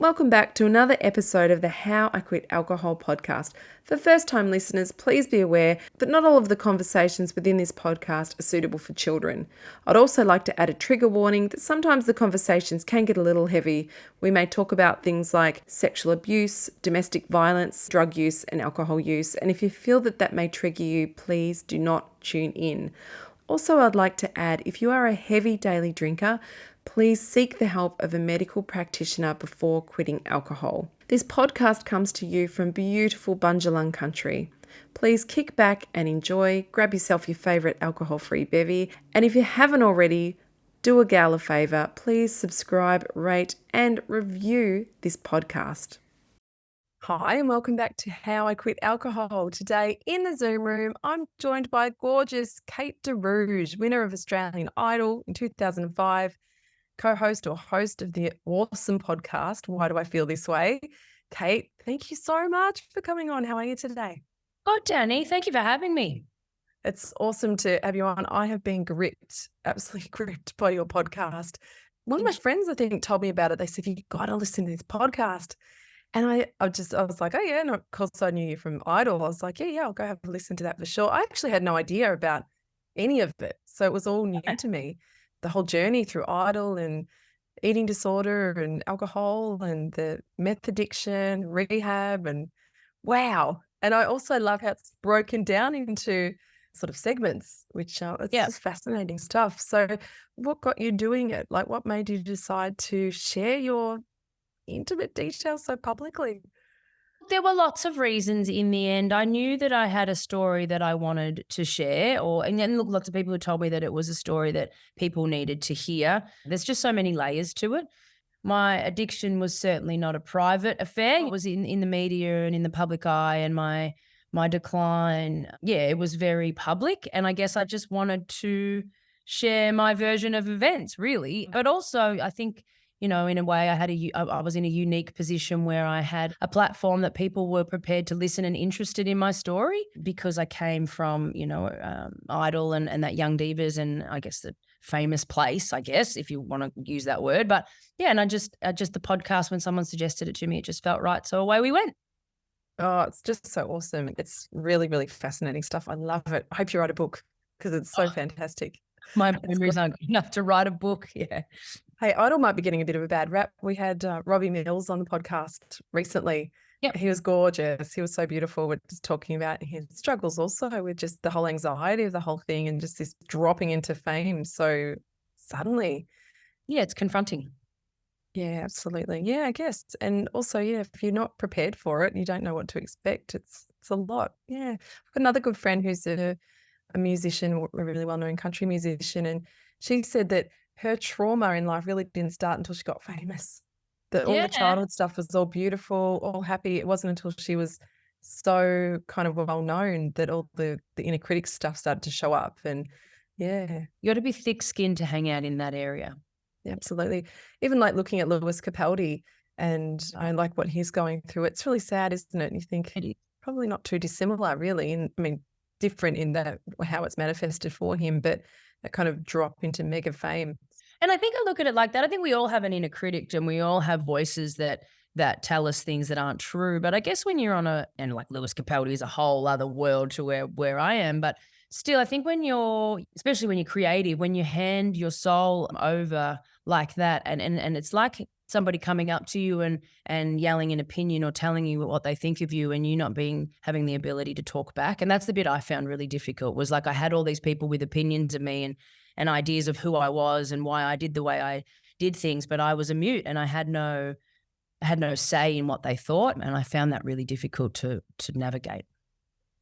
Welcome back to another episode of the How I Quit Alcohol podcast. For first-time listeners, please be aware that not all of the conversations within this podcast are suitable for children. I'd also like to add a trigger warning that sometimes the conversations can get a little heavy. We may talk about things like sexual abuse, domestic violence, drug use, and alcohol use. And if you feel that that may trigger you, please do not tune in. Also, I'd like to add, if you are a heavy daily drinker, please seek the help of a medical practitioner before quitting alcohol. This podcast comes to you from beautiful Bundjalung country. Please kick back and enjoy, grab yourself your favourite alcohol-free bevy, and if you haven't already, do a gal a favour, please subscribe, rate and review this podcast. Hi and welcome back to How I Quit Alcohol. Today in the Zoom room, I'm joined by gorgeous Kate DeAraugo, winner of Australian Idol in 2005, co-host or host of the awesome podcast, Why Do I Feel This Way? Kate, thank you so much for coming on. How are you today? Good, Danny. Thank you for having me. It's awesome to have you on. I have been absolutely gripped by your podcast. One of my friends, I think, told me about it. They said, you've got to listen to this podcast. And I was like, oh yeah, and of course I knew you from Idol. I was like, yeah, I'll go have a listen to that for sure. I actually had no idea about any of it. So it was all new to me. The whole journey through Idol and eating disorder and alcohol and the meth addiction, rehab, and wow. And I also love how it's broken down into sort of segments, which it's just fascinating stuff. So what got you doing it? Like what made you decide to share your intimate details so publicly? There were lots of reasons in the end. I knew that I had a story that I wanted to share, and then look, lots of people had told me that it was a story that people needed to hear. There's just so many layers to it. My addiction was certainly not a private affair. It was in the media and in the public eye, and my decline, it was very public. And I guess I just wanted to share my version of events, really. But also, I think, in a way, I was in a unique position where I had a platform that people were prepared to listen and interested in my story because I came from, Idol and that Young Divas and I guess the famous place, I guess, if you want to use that word. But yeah, and I just the podcast, when someone suggested it to me, it just felt right. So away we went. Oh, it's just so awesome. It's really, really fascinating stuff. I love it. I hope you write a book because it's so fantastic. My memories aren't good enough to write a book. Yeah. Hey, Idol might be getting a bit of a bad rap. We had Robbie Mills on the podcast recently. Yep. He was gorgeous. He was so beautiful. We're just talking about his struggles also with just the whole anxiety of the whole thing and just this dropping into fame so suddenly. Yeah, it's confronting. Yeah, absolutely. Yeah, I guess. And also, if you're not prepared for it, you don't know what to expect. It's a lot. Yeah. I've got another good friend who's a musician, a really well-known country musician, and she said that her trauma in life really didn't start until she got famous. That all the childhood stuff was all beautiful, all happy. It wasn't until she was so kind of well-known that all the inner critic stuff started to show up. And yeah. You got to be thick-skinned to hang out in that area. Absolutely. Even like looking at Lewis Capaldi and I like what he's going through. It's really sad, isn't it? And you think probably not too dissimilar really. And I mean, different in that how it's manifested for him, but that kind of drop into mega fame. And I think I look at it like that. I think we all have an inner critic and we all have voices that tell us things that aren't true. But I guess when you're and like Lewis Capaldi is a whole other world to where I am, but still, I think especially when you're creative, when you hand your soul over like that, and it's like somebody coming up to you and yelling an opinion or telling you what they think of you and you not having the ability to talk back. And that's the bit I found really difficult, was like I had all these people with opinions of me and ideas of who I was and why I did the way I did things, but I was a mute and I had no say in what they thought. And I found that really difficult to navigate.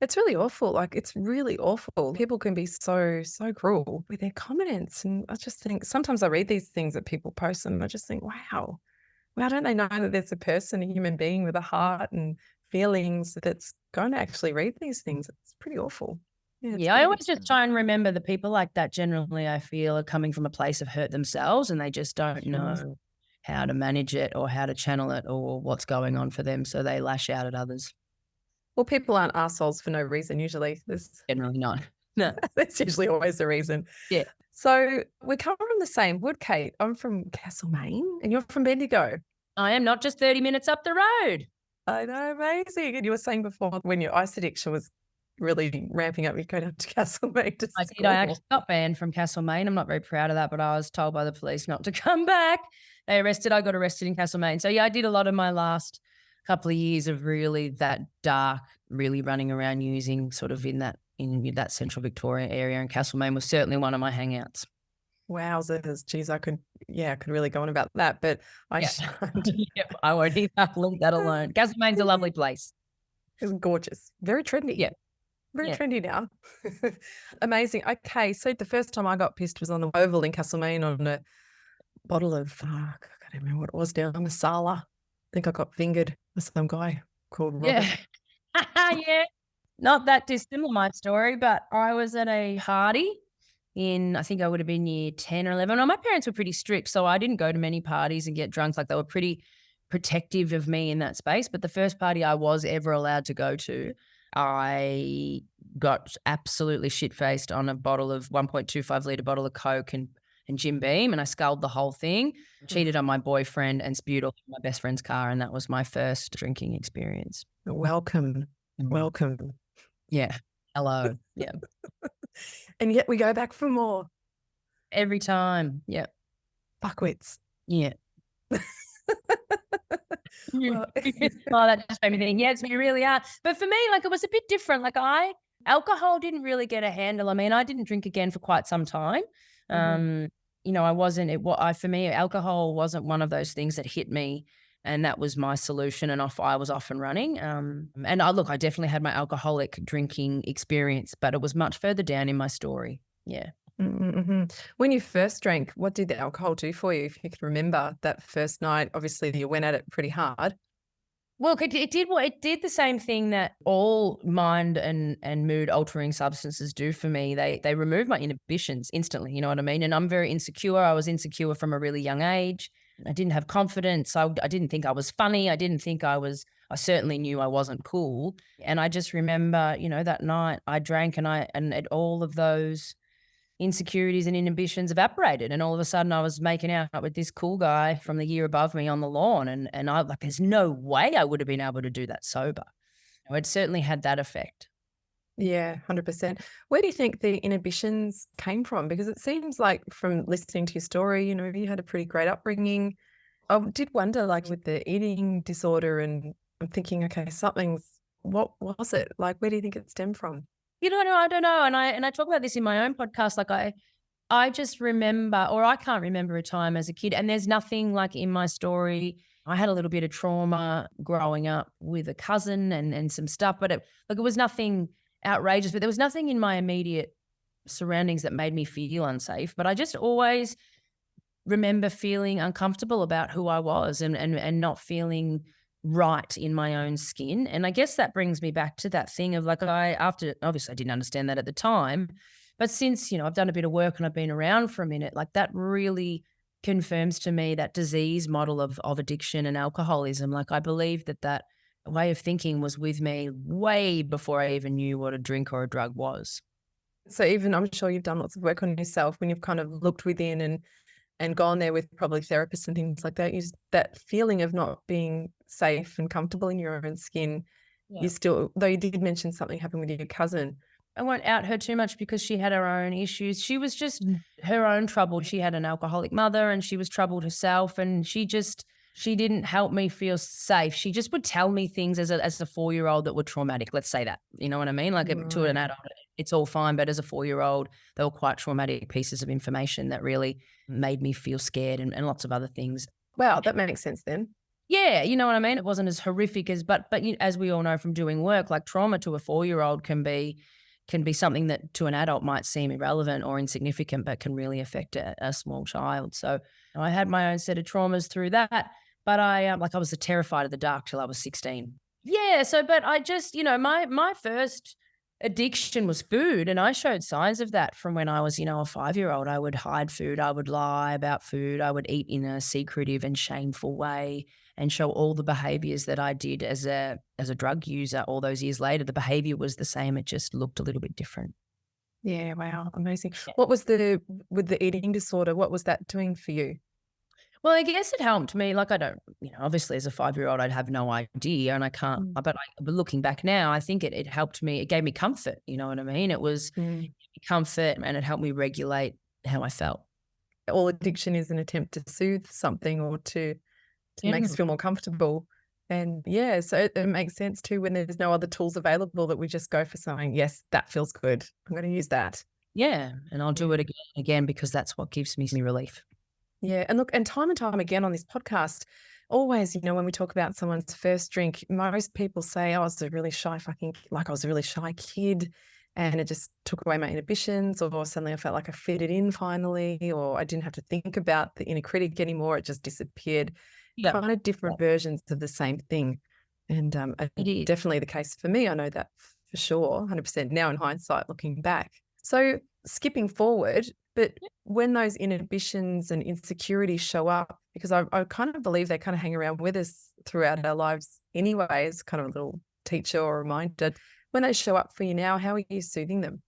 It's really awful. Like, it's really awful. People can be so, so cruel with their comments. And I just think sometimes I read these things that people post and I just think, wow, don't they know that there's a person, a human being with a heart and feelings that's going to actually read these things? It's pretty awful. Yeah, I always just try and remember the people like that generally I feel are coming from a place of hurt themselves and they just don't know how to manage it or how to channel it or what's going on for them. So they lash out at others. Well, people aren't arseholes for no reason usually. There's generally not. No. That's usually always the reason. Yeah. So we come from the same wood, Kate. I'm from Castlemaine and you're from Bendigo. I am not just 30 minutes up the road. I know, amazing. And you were saying before when your ice addiction was really ramping up, you go down to Castlemaine to I did. school. I actually got banned from Castlemaine. I'm not very proud of that, but I was told by the police not to come back. I got arrested in Castlemaine. So yeah, I did a lot of my last couple of years of really that dark, really running around using sort of in that central Victoria area, and Castlemaine was certainly one of my hangouts. Wowzers. Geez, I could really go on about that, but I Yeah. shan't. Yep, I won't leave that alone. Castlemaine's a lovely place. It's gorgeous. Very trendy. Yeah. Very Yeah. trendy now. Amazing. Okay, so the first time I got pissed was on the Oval in Castlemaine on a bottle of, I can't remember what it was now, Masala. I think I got fingered with some guy called Robert. Yeah. Yeah. Not that dissimilar, my story, but I was at a party I think I would have been year 10 or 11. Well, my parents were pretty strict, so I didn't go to many parties and get drunk. Like, they were pretty protective of me in that space. But the first party I was ever allowed to go to, I got absolutely shit-faced on a bottle of 1.25 litre bottle of Coke and Jim Beam, and I sculled the whole thing, cheated on my boyfriend, and spewed all over my best friend's car, and that was my first drinking experience. Welcome. Welcome. Yeah. Hello. Yeah. And yet we go back for more. Every time. Yeah. Fuckwits. Yeah. Well, Oh, that just made me think, yes, we really are. But for me, like, it was a bit different. Like, alcohol didn't really get a handle. I mean, I didn't drink again for quite some time. I wasn't, for me, alcohol wasn't one of those things that hit me, and that was my solution, and I was off and running. I definitely had my alcoholic drinking experience, but it was much further down in my story. Yeah. Mm-hmm. When you first drank, what did the alcohol do for you? If you could remember that first night, obviously you went at it pretty hard. Well, it did the same thing that all mind and mood altering substances do for me. They remove my inhibitions instantly, you know what I mean? And I'm very insecure. I was insecure from a really young age. I didn't have confidence. I didn't think I was funny. I certainly knew I wasn't cool. And I just remember, that night I drank and all of those insecurities and inhibitions evaporated, and all of a sudden I was making out with this cool guy from the year above me on the lawn, and I like, there's no way I would have been able to do that sober. It certainly had that effect. Yeah, 100%. Where do you think the inhibitions came from? Because it seems like from listening to your story, you had a pretty great upbringing. I did wonder, like with the eating disorder, and I'm thinking, okay, what was it? Like, where do you think it stemmed from? I don't know. And I talk about this in my own podcast. Like, I just remember, or I can't remember a time as a kid, and there's nothing like in my story. I had a little bit of trauma growing up with a cousin and some stuff, but it was nothing outrageous, but there was nothing in my immediate surroundings that made me feel unsafe. But I just always remember feeling uncomfortable about who I was and not feeling right in my own skin. And I guess that brings me back to that thing of like, obviously I didn't understand that at the time, but since, I've done a bit of work and I've been around for a minute, like that really confirms to me that disease model of addiction and alcoholism. Like, I believe that way of thinking was with me way before I even knew what a drink or a drug was. So even, I'm sure you've done lots of work on yourself when you've kind of looked within and gone there with probably therapists and things like that. That feeling of not being safe and comfortable in your own skin. Yeah. You still, though you did mention something happened with your cousin. I won't out her too much because she had her own issues. She was just her own trouble. She had an alcoholic mother and she was troubled herself, and she didn't help me feel safe. She just would tell me things as a 4-year-old that were traumatic. Let's say that. You know what I mean? Like, right. To an adult, it's all fine. But as a 4-year-old, they were quite traumatic pieces of information that really made me feel scared and lots of other things. Wow, that makes sense then. Yeah, you know what I mean? It wasn't as horrific but as we all know from doing work, like trauma to a 4-year-old can be something that to an adult might seem irrelevant or insignificant, but can really affect a small child. So I had my own set of traumas through that, but I was terrified of the dark till I was 16. Yeah. So, but I just, my first addiction was food, and I showed signs of that from when I was, a 5-year-old. I would hide food. I would lie about food. I would eat in a secretive and shameful way and show all the behaviors that I did as a drug user all those years later. The behavior was the same. It just looked a little bit different. Yeah. Wow. Amazing. Yeah. What was with the eating disorder, what was that doing for you? Well, I guess it helped me. Like, I don't, obviously as a 5-year-old, I'd have no idea and I can't, Mm. but looking back now, I think it helped me. It gave me comfort. You know what I mean? It was Mm. comfort and it helped me regulate how I felt. All addiction is an attempt to soothe something or to Yeah. make us feel more comfortable. And yeah, so it makes sense too when there's no other tools available that we just go for something. Yes, that feels good. I'm going to use that. Yeah. And I'll do Yeah. it again and again because that's what gives me relief. Yeah. And look, and time again on this podcast, always, when we talk about someone's first drink, most people say, oh, I was a really shy I was a really shy kid and it just took away my inhibitions, or suddenly I felt like I fitted in finally, or I didn't have to think about the inner critic anymore. It just disappeared. Yeah. Kind of different versions of the same thing. And It is. definitely the case for me. I know that for sure, 100% now in hindsight, looking back. So skipping forward, but when those inhibitions and insecurities show up, because I kind of believe they kind of hang around with us throughout our lives anyway, as kind of a little teacher or reminder. When they show up for you now, how are you soothing them?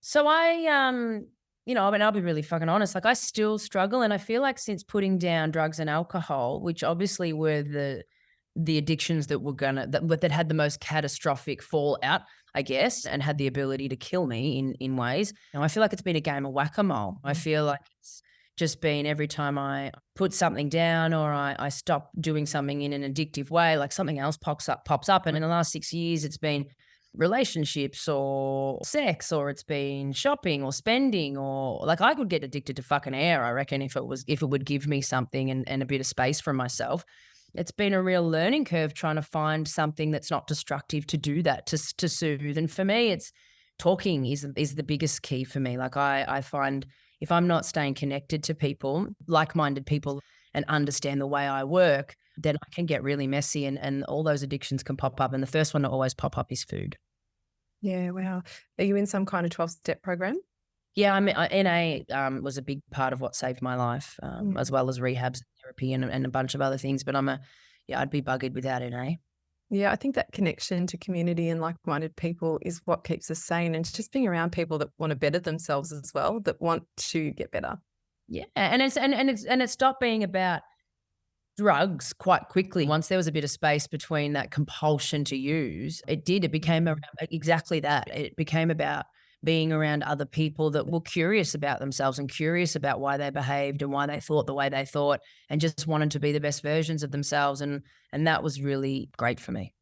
So I'll be really fucking honest. Like, I still struggle, and I feel like since putting down drugs and alcohol, which obviously were the addictions that were that had the most catastrophic fallout, I guess, and had the ability to kill me in ways. I feel like it's been a game of whack-a-mole. I feel like it's just been every time I put something down or I stop doing something in an addictive way, like something else pops up. And in the last 6 years, it's been relationships or sex, or it's been shopping or spending, or like I could get addicted to fucking air, I reckon, if it would give me something and a bit of space for myself. It's been a real learning curve trying to find something that's not destructive to do that, to soothe. And for me, it's talking is the biggest key for me. Like, I find if I'm not staying connected to people, like-minded people, and understand the way I work, then I can get really messy and all those addictions can pop up. And the first one to always pop up is food. Yeah, wow. Are you in some kind of 12-step program? Yeah, NA was a big part of what saved my life, as well as rehabs, therapy, and a bunch of other things. But I'd be buggered without NA. Yeah, I think that connection to community and like-minded people is what keeps us sane, and just being around people that want to better themselves as well, that want to get better. Yeah, and it stopped being about drugs quite quickly. Once there was a bit of space between that compulsion to use, it became around exactly that. It became about being around other people that were curious about themselves and curious about why they behaved and why they thought the way they thought, and just wanted to be the best versions of themselves. And that was really great for me.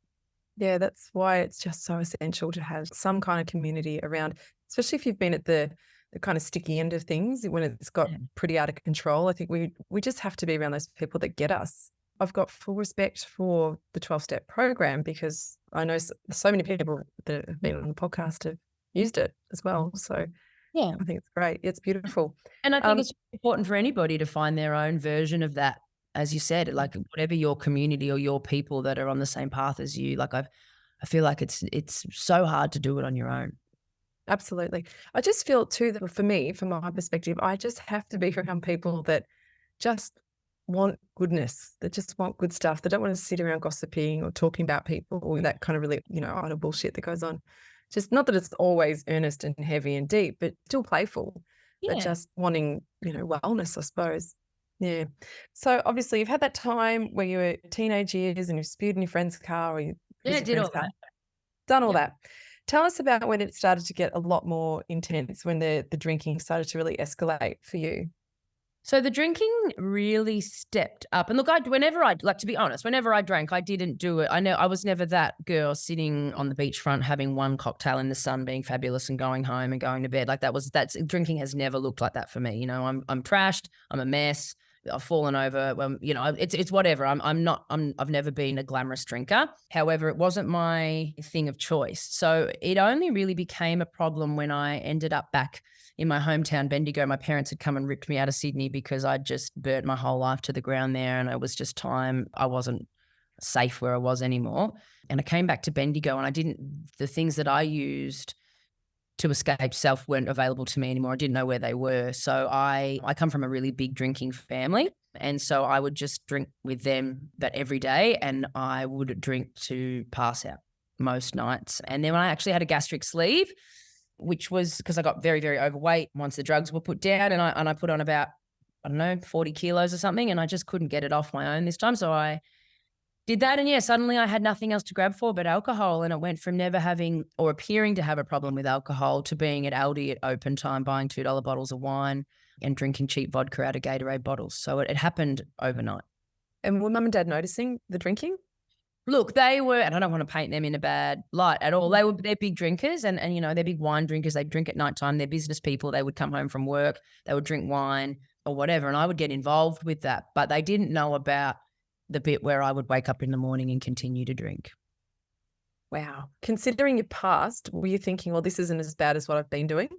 Yeah, that's why it's just so essential to have some kind of community around, especially if you've been at the kind of sticky end of things when it's got pretty out of control. I think we just have to be around those people that get us. I've got full respect for the 12-step program because I know so many people that have been on the podcast have used it as well. So Yeah, I think it's great. It's beautiful. and I think it's important for anybody to find their own version of that. As you said, like whatever your community or your people that are on the same path as you, like I feel like it's so hard to do it on your own. Absolutely. I just feel too that for me, from my perspective, I just have to be around people that just want goodness, that just want good stuff. They don't want to sit around gossiping or talking about people or that kind of really, idle bullshit that goes on. Just not that it's always earnest and heavy and deep, but still playful, but Yeah. just wanting, wellness, I suppose. Yeah. So obviously you've had that time where you were teenage years and you spewed in your friend's car or you Yeah, your did friend's all car. that. Done all Yep. that. Tell us about when it started to get a lot more intense, when the drinking started to really escalate for you. So the drinking really stepped up. And look, to be honest, whenever I drank, I didn't do it. I was never that girl sitting on the beachfront having one cocktail in the sun, being fabulous and going home and going to bed. Like that's drinking has never looked like that for me. I'm trashed. I'm a mess. I've fallen over. Well, it's whatever. I've never been a glamorous drinker. However, it wasn't my thing of choice. So it only really became a problem when I ended up back in my hometown, Bendigo. My parents had come and ripped me out of Sydney because I'd just burnt my whole life to the ground there, and it was just time. I wasn't safe where I was anymore. And I came back to Bendigo, and the things that I used to escape self weren't available to me anymore. I didn't know where they were. So I come from a really big drinking family. And so I would just drink with them, but every day, and I would drink to pass out most nights. And then when I actually had a gastric sleeve, which was because I got very, very overweight once the drugs were put down, and I put on about I don't know, 40 kilos or something, and I just couldn't get it off my own this time. So I did that, and yeah, suddenly I had nothing else to grab for but alcohol, and it went from never having or appearing to have a problem with alcohol to being at Aldi at open time buying $2 bottles of wine and drinking cheap vodka out of Gatorade bottles. So it happened overnight. And were mum and dad noticing the drinking? Look, they were, and I don't want to paint them in a bad light at all. They're big drinkers, and they're big wine drinkers. They drink at nighttime. They're business people. They would come home from work. They would drink wine or whatever, and I would get involved with that. But they didn't know about the bit where I would wake up in the morning and continue to drink. Wow. Considering your past, were you thinking, well, this isn't as bad as what I've been doing?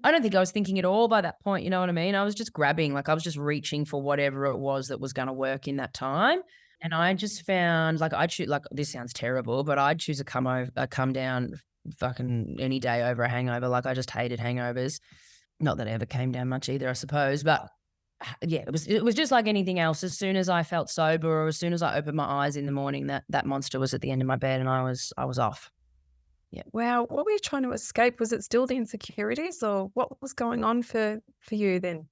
I don't think I was thinking at all by that point, you know what I mean? I was just grabbing, like I was just reaching for whatever it was that was going to work in that time. And I just found, like, this sounds terrible, but I'd choose a come down fucking any day over a hangover. Like, I just hated hangovers. Not that I ever came down much either, I suppose, but yeah, it was just like anything else. As soon as I felt sober, or as soon as I opened my eyes in the morning, that monster was at the end of my bed, and I was off. Yeah. Wow. What were you trying to escape? Was it still the insecurities, or what was going on for you then?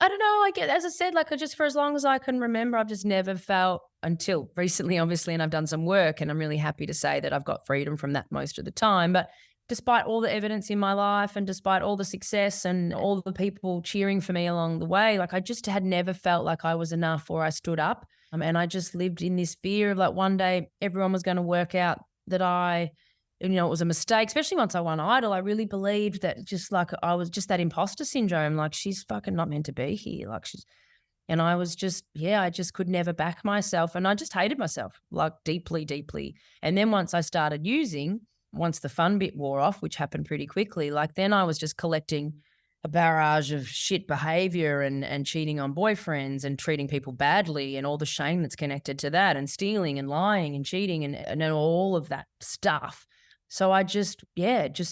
I don't know. As I said, like, just for as long as I can remember, I've just never felt, until recently, obviously, and I've done some work, and I'm really happy to say that I've got freedom from that most of the time. But despite all the evidence in my life, and despite all the success and all the people cheering for me along the way, like, I just had never felt like I was enough or I stood up. And I just lived in this fear of, like, one day everyone was going to work out that it was a mistake, especially once I won Idol. I really believed that, just like, I was just that imposter syndrome, like, she's fucking not meant to be here. Like, and I was just, I just could never back myself. And I just hated myself, like, deeply, deeply. And then once I started using, once the fun bit wore off, which happened pretty quickly, like, then I was just collecting a barrage of shit behavior and cheating on boyfriends and treating people badly and all the shame that's connected to that, and stealing and lying and cheating and all of that stuff. So I just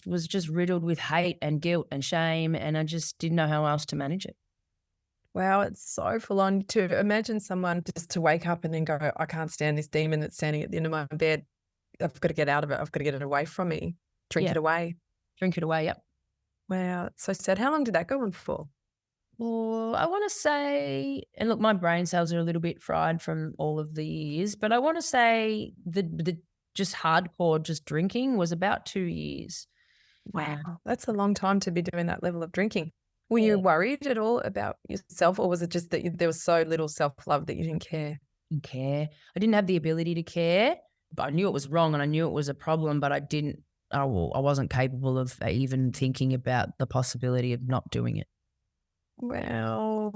was riddled with hate and guilt and shame, and I just didn't know how else to manage it. Wow, it's so full on to imagine someone just to wake up and then go, I can't stand this demon that's standing at the end of my bed. I've got to get out of it. I've got to get it away from me. Drink it away. Drink it away, yep. Wow, it's so sad. How long did that go on for? Well, I want to say, and look, my brain cells are a little bit fried from all of the years, but I want to say the just hardcore just drinking was about 2 years. Wow, that's a long time to be doing that level of drinking. Were you worried at all about yourself, or was it just that there was so little self-love that you didn't care? Didn't care. I didn't have the ability to care, but I knew it was wrong and I knew it was a problem, but I wasn't capable of even thinking about the possibility of not doing it. Well,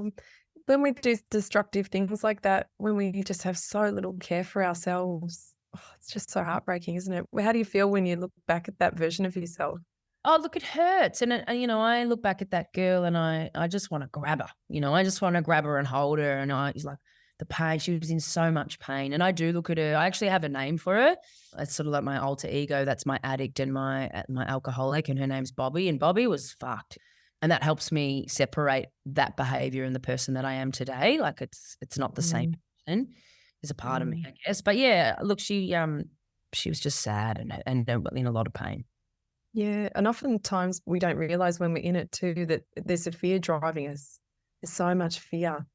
when we do destructive things like that, when we just have so little care for ourselves, it's just so heartbreaking, isn't it? How do you feel when you look back at that version of yourself? Oh, look, it hurts. And I look back at that girl and I just want to grab her. I just want to grab her and hold her. And it's like the pain. She was in so much pain. And I do look at her. I actually have a name for her. It's sort of like my alter ego. That's my addict and my alcoholic. And her name's Bobby. And Bobby was fucked. And that helps me separate that behavior and the person that I am today. Like, it's not the same person. There's a part of me, I guess. But yeah, look, she was just sad and in a lot of pain. Yeah, and oftentimes we don't realize when we're in it too that there's a fear driving us. There's so much fear.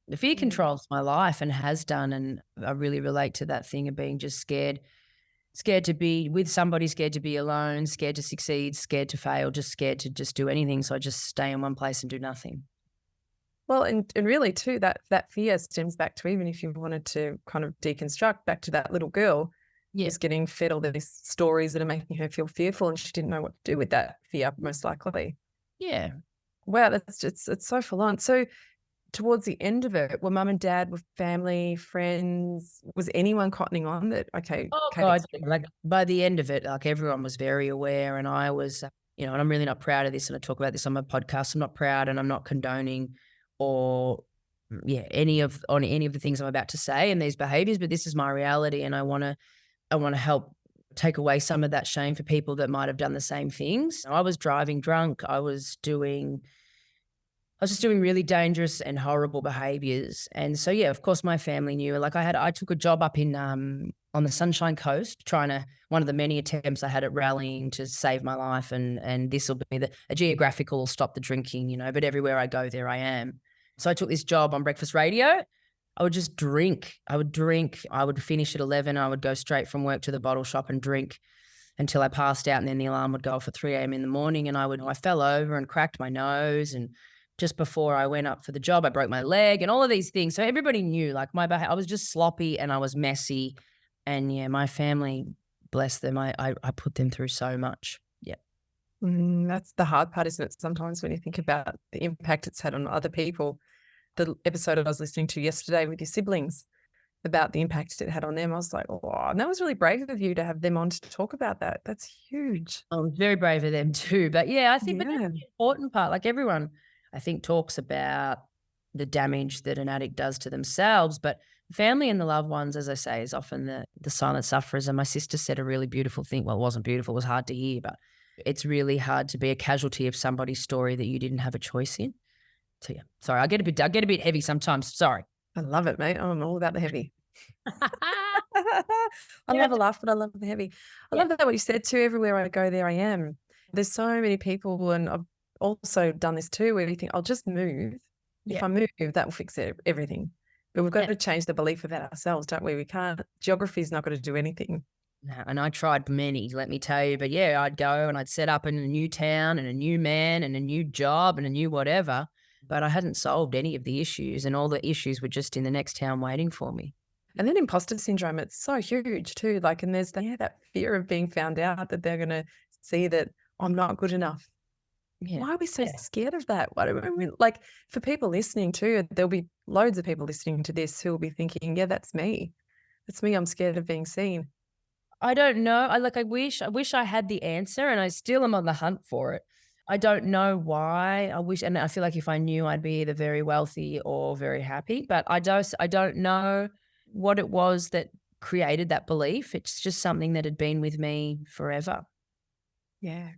The fear controls my life and has done, and I really relate to that thing of being just scared to be with somebody, scared to be alone, scared to succeed, scared to fail, just scared to just do anything. So I just stay in one place and do nothing. Well, and really too, that fear stems back to, even if you wanted to kind of deconstruct, back to that little girl. Just getting fed all these stories that are making her feel fearful, and she didn't know what to do with that fear, most likely. Yeah. Wow, it's so full on. So towards the end of it, were mum and dad, were family, friends, was anyone cottoning on that? Okay. Oh God, like by the end of it, like, everyone was very aware, and I was, and I'm really not proud of this, and I talk about this on my podcast. I'm not proud, and I'm not condoning or any of the things I'm about to say and these behaviors, but this is my reality, and I want to help take away some of that shame for people that might have done the same things. I was driving drunk. I was just doing really dangerous and horrible behaviors. And so, of course, my family knew. Like, I took a job up in on the Sunshine Coast, one of the many attempts I had at rallying to save my life. And this will be a geographical stop the drinking, but everywhere I go, there I am. So I took this job on breakfast radio. I would just drink. I would finish at 11. I would go straight from work to the bottle shop and drink until I passed out, and then the alarm would go off at 3 a.m. in the morning, and I fell over and cracked my nose, and just before I went up for the job, I broke my leg and all of these things. So everybody knew, like, I was just sloppy and I was messy, and yeah, my family, bless them, I put them through so much. Yeah. That's the hard part, isn't it? Sometimes when you think about the impact it's had on other people. The episode I was listening to yesterday with your siblings about the impact it had on them, I was like, oh, and that was really brave of you to have them on to talk about that. That's huge. I was very brave of them too. But yeah, I think but Yeah. that's the important part. Like, everyone, I think, talks about the damage that an addict does to themselves, but family and the loved ones, as I say, is often the silent sufferers. And my sister said a really beautiful thing. Well, it wasn't beautiful, it was hard to hear, but it's really hard to be a casualty of somebody's story that you didn't have a choice in. So yeah, sorry, I get a bit heavy sometimes. Sorry. I love it, mate. I'm all about the heavy. I love a laugh, but I love the heavy. I love that what you said too. Everywhere I go, there I am. There's so many people, and I've also done this too, where you think, I'll just move. If I move, that will fix everything. But we've got to change the belief about ourselves, don't we? We can't. Geography is not going to do anything. No, and I tried many, let me tell you. But yeah, I'd go and I'd set up in a new town and a new man and a new job and a new whatever. But I hadn't solved any of the issues, and all the issues were just in the next town waiting for me. And then imposter syndrome, it's so huge too. Like, and there's that fear of being found out, that they're going to see that I'm not good enough. Yeah. Why are we so scared of that? What do I mean? Like, for people listening too, there'll be loads of people listening to this who will be thinking, yeah, that's me. That's me. I'm scared of being seen. I don't know. I wish I had the answer, and I still am on the hunt for it. I don't know why. And I feel like if I knew, I'd be either very wealthy or very happy, but I don't know what it was that created that belief. It's just something that had been with me forever. Yeah.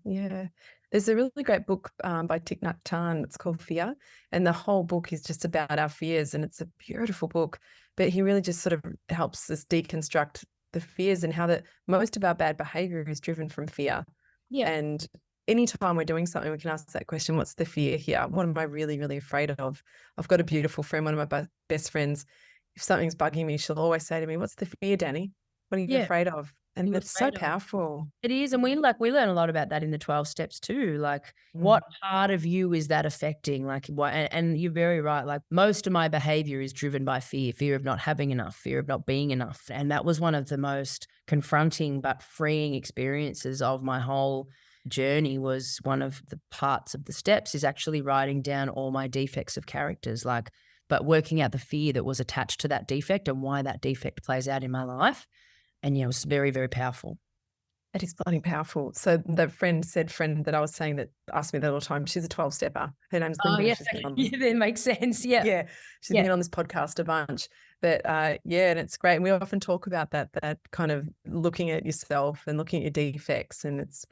There's a really great book by Thích. It's called Fear, and the whole book is just about our fears, and it's a beautiful book. But he really just sort of helps us deconstruct the fears and how that most of our bad behavior is driven from fear. Yeah. And anytime we're doing something, we can ask that question, what's the fear here? What am I really, really afraid of? I've got a beautiful friend, one of my best friends. If something's bugging me, she'll always say to me, what's the fear, Danny? What are you afraid of? And that's so powerful. It is. And we learn a lot about that in the 12 steps too. Like, what part of you is that affecting? Like, what, and you're very right. Like, most of my behavior is driven by fear of not having enough, fear of not being enough. And that was one of the most confronting but freeing experiences of my whole journey. Was one of the parts of the steps is actually writing down all my defects of characters, but working out the fear that was attached to that defect and why that defect plays out in my life. And yeah, it was very, very powerful. It is bloody powerful. So the friend that I was saying that asked me that all the time, she's a 12-stepper. Her name's Linda. Yes, that makes sense. Yeah. Yeah. She's been on this podcast a bunch. But and it's great. And we often talk about that kind of looking at yourself and looking at your defects. And it's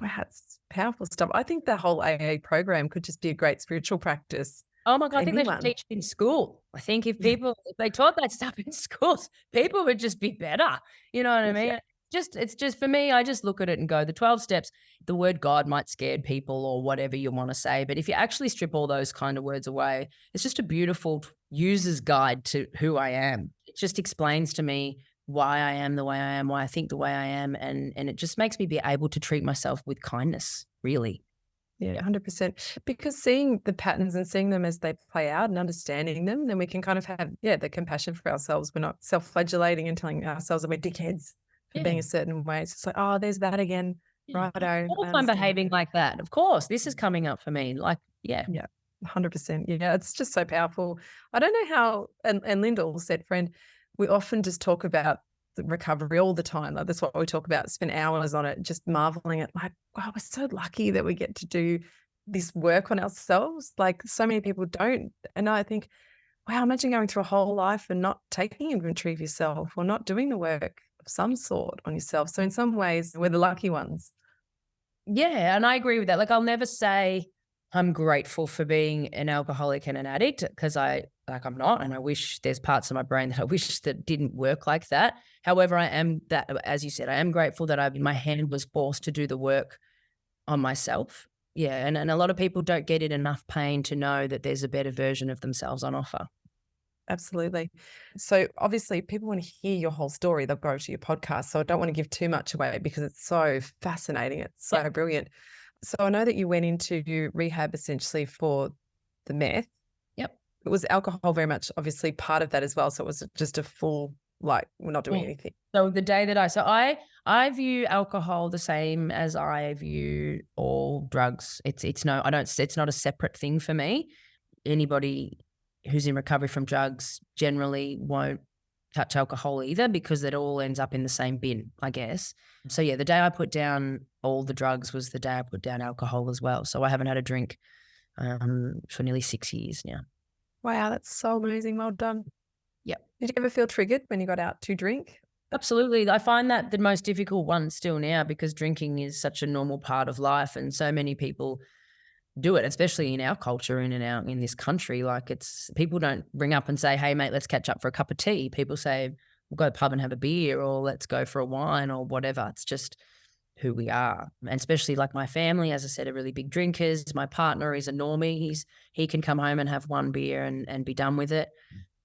powerful stuff. I think the whole AA program could just be a great spiritual practice. Oh my God, I think they should teach it in school. I think if they taught that stuff in schools, people would just be better. You know what I mean? It's just for me, I just look at it and go, the 12 steps, the word God might scare people or whatever you want to say. But if you actually strip all those kind of words away, it's just a beautiful user's guide to who I am. It just explains to me why I am the way I am, why I think the way I am. And it just makes me be able to treat myself with kindness, really. Yeah, 100%. Because seeing the patterns and seeing them as they play out and understanding them, then we can kind of have, the compassion for ourselves. We're not self-flagellating and telling ourselves that we're dickheads for being a certain way. It's just like, oh, there's that again. Righto. All I'm behaving like that. Of course, this is coming up for me. Like, Yeah, 100%. Yeah, it's just so powerful. I don't know how, and Linda said, friend, we often just talk about the recovery all the time. Like, that's what we talk about, spend hours on it, just marveling at, like, wow, we're so lucky that we get to do this work on ourselves. Like, so many people don't. And I think, wow, imagine going through a whole life and not taking inventory of yourself or not doing the work of some sort on yourself. So in some ways, we're the lucky ones. Yeah, and I agree with that. Like, I'll never say I'm grateful for being an alcoholic and an addict, because I'm not, and I wish there's parts of my brain that I wish that didn't work like that. However, I am that, as you said, I am grateful that my hand was forced to do the work on myself. Yeah, and a lot of people don't get in enough pain to know that there's a better version of themselves on offer. Absolutely. So obviously people want to hear your whole story, they'll go to your podcast. So I don't want to give too much away because it's so fascinating. It's so brilliant. So I know that you went into rehab essentially for the meth. Yep. It was alcohol very much obviously part of that as well. So it was just a full, like, we're not doing anything. So the day that I view alcohol the same as I view all drugs. It's not a separate thing for me. Anybody who's in recovery from drugs generally won't touch alcohol either because it all ends up in the same bin, I guess. So yeah, the day I put down all the drugs was the day I put down alcohol as well. So I haven't had a drink for nearly 6 years now. Wow, that's so amazing. Well done. Yep. Did you ever feel triggered when you got out to drink? Absolutely. I find that the most difficult one still now because drinking is such a normal part of life and so many people do it, especially in our culture and in this country. Like people don't ring up and say, hey mate, let's catch up for a cup of tea. People say, we'll go to the pub and have a beer or let's go for a wine or whatever. It's just who we are. And especially like my family, as I said, are really big drinkers. My partner is a normie. He can come home and have one beer and be done with it,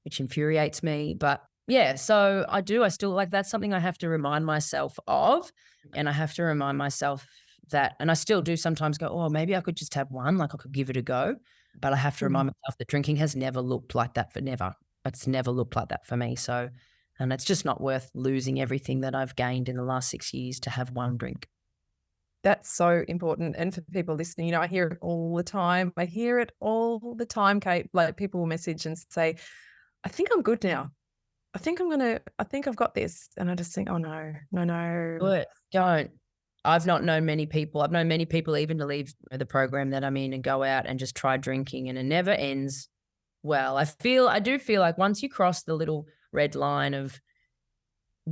which infuriates me. But yeah, so I still like that's something I have to remind myself of. And I have to remind myself that, and I still do sometimes go, oh, maybe I could just have one, like I could give it a go. But I have to remind myself that drinking has never looked like that It's never looked like that for me. So, and it's just not worth losing everything that I've gained in the last 6 years to have one drink. That's so important. And for people listening, I hear it all the time. Kate. Like people will message and say, I think I'm good now. I think I've got this. And I just think, oh no. Don't. I've known many people even to leave the program that I'm in and go out and just try drinking and it never ends well. I do feel like once you cross the little red line of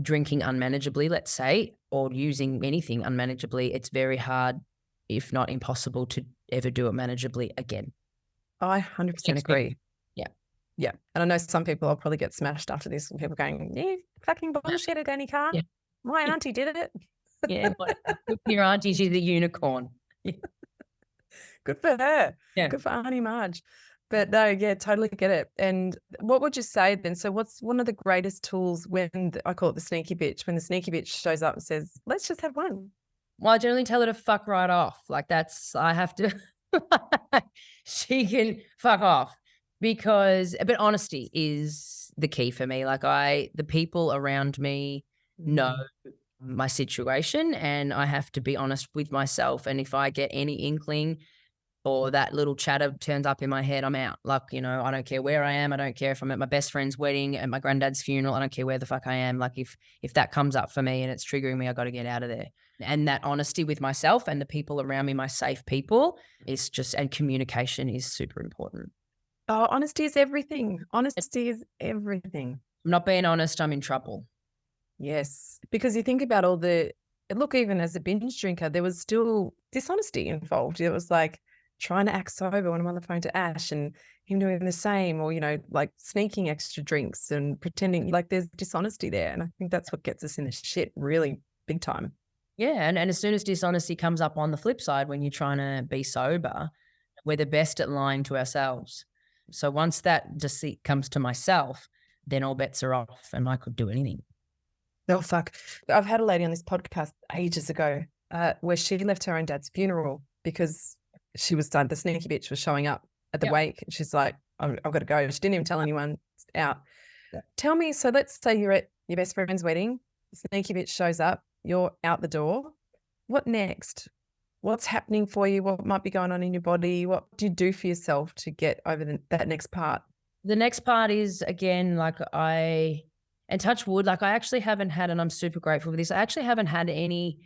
drinking unmanageably, let's say, or using anything unmanageably, it's very hard, if not impossible, to ever do it manageably again. I 100% agree. Yeah. And I know some people will probably get smashed after this and people going, you fucking bullshitted, and you can't. Yeah. My auntie did it. Yeah. Your auntie, she's a unicorn. Yeah. Good for her. Yeah. Good for Auntie Marge. But no, yeah, totally get it. And what would you say then? So what's one of the greatest tools when I call it the sneaky bitch, when the sneaky bitch shows up and says, let's just have one? Well, I generally tell her to fuck right off. Like I have to, she can fuck off but honesty is the key for me. Like the people around me know my situation and I have to be honest with myself. And if I get any inkling or that little chatter turns up in my head, I'm out. Like, I don't care where I am. I don't care if I'm at my best friend's wedding, at my granddad's funeral. I don't care where the fuck I am. Like if that comes up for me and it's triggering me, I got to get out of there. And that honesty with myself and the people around me, my safe people, and communication is super important. Oh, honesty is everything. Honesty is everything. I'm not being honest, I'm in trouble. Yes, because you think about even as a binge drinker, there was still dishonesty involved. It was like trying to act sober when I'm on the phone to Ash and him doing the same, or, like sneaking extra drinks and pretending like there's dishonesty there. And I think that's what gets us in the shit really big time. Yeah. And as soon as dishonesty comes up on the flip side, when you're trying to be sober, we're the best at lying to ourselves. So once that deceit comes to myself, then all bets are off and I could do anything. Oh, fuck. I've had a lady on this podcast ages ago where she left her own dad's funeral because she was done. The sneaky bitch was showing up at the wake. She's like, I've got to go. She didn't even tell anyone. It's out. Yeah. Tell me, so let's say you're at your best friend's wedding. The sneaky bitch shows up. You're out the door. What next? What's happening for you? What might be going on in your body? What do you do for yourself to get over that next part? The next part is, again, and touch wood, like I actually haven't had, and I'm super grateful for this, I actually haven't had any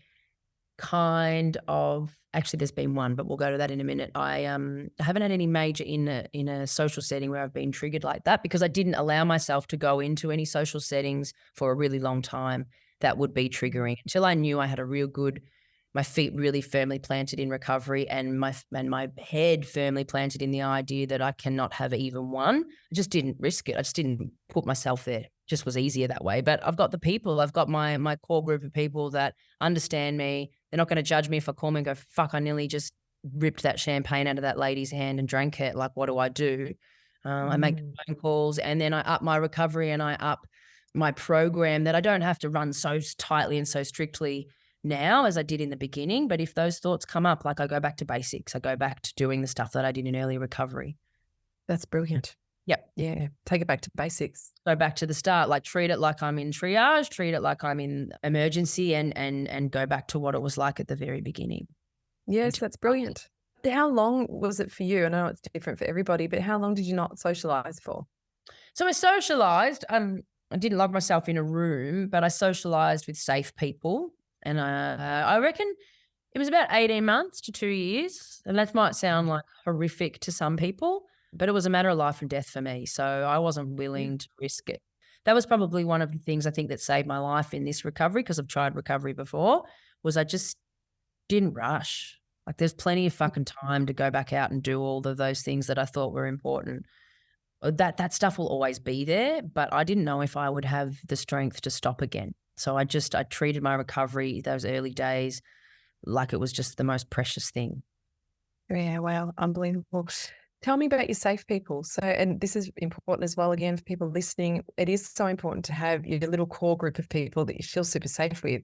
kind of, actually there's been one, but we'll go to that in a minute. I haven't had any major in a social setting where I've been triggered like that because I didn't allow myself to go into any social settings for a really long time that would be triggering until I knew I had my feet really firmly planted in recovery and my head firmly planted in the idea that I cannot have even one. I just didn't risk it. I just didn't put myself there. It just was easier that way. But I've got the people. I've got my core group of people that understand me. They're not going to judge me if I call me and go, fuck, I nearly just ripped that champagne out of that lady's hand and drank it. Like, what do I do? I make phone calls, and then I up my recovery and I up my program that I don't have to run so tightly and so strictly now as I did in the beginning. But if those thoughts come up, like I go back to basics. I go back to doing the stuff that I did in early recovery. That's brilliant. Yep. Yeah. Take it back to basics. Go back to the start, like treat it like I'm in triage, treat it like I'm in emergency, and go back to what it was like at the very begining. Yes, that's brilliant. How long was it for you? I know it's different for everybody, but how long did you not socialize for? So I socialized. I didn't lock myself in a room, but I socialized with safe people. And I reckon it was about 18 months to 2 years. And that might sound like horrific to some people, but it was a matter of life and death for me. So I wasn't willing to risk it. That was probably one of the things I think that saved my life in this recovery, because I've tried recovery before, was I just didn't rush. Like, there's plenty of fucking time to go back out and do all of those things that I thought were important. That stuff will always be there, but I didn't know if I would have the strength to stop again. So I treated my recovery those early days like it was just the most precious thing. Yeah, wow, unbelievable. Tell me about your safe people. So, and this is important as well, again, for people listening, it is so important to have your little core group of people that you feel super safe with.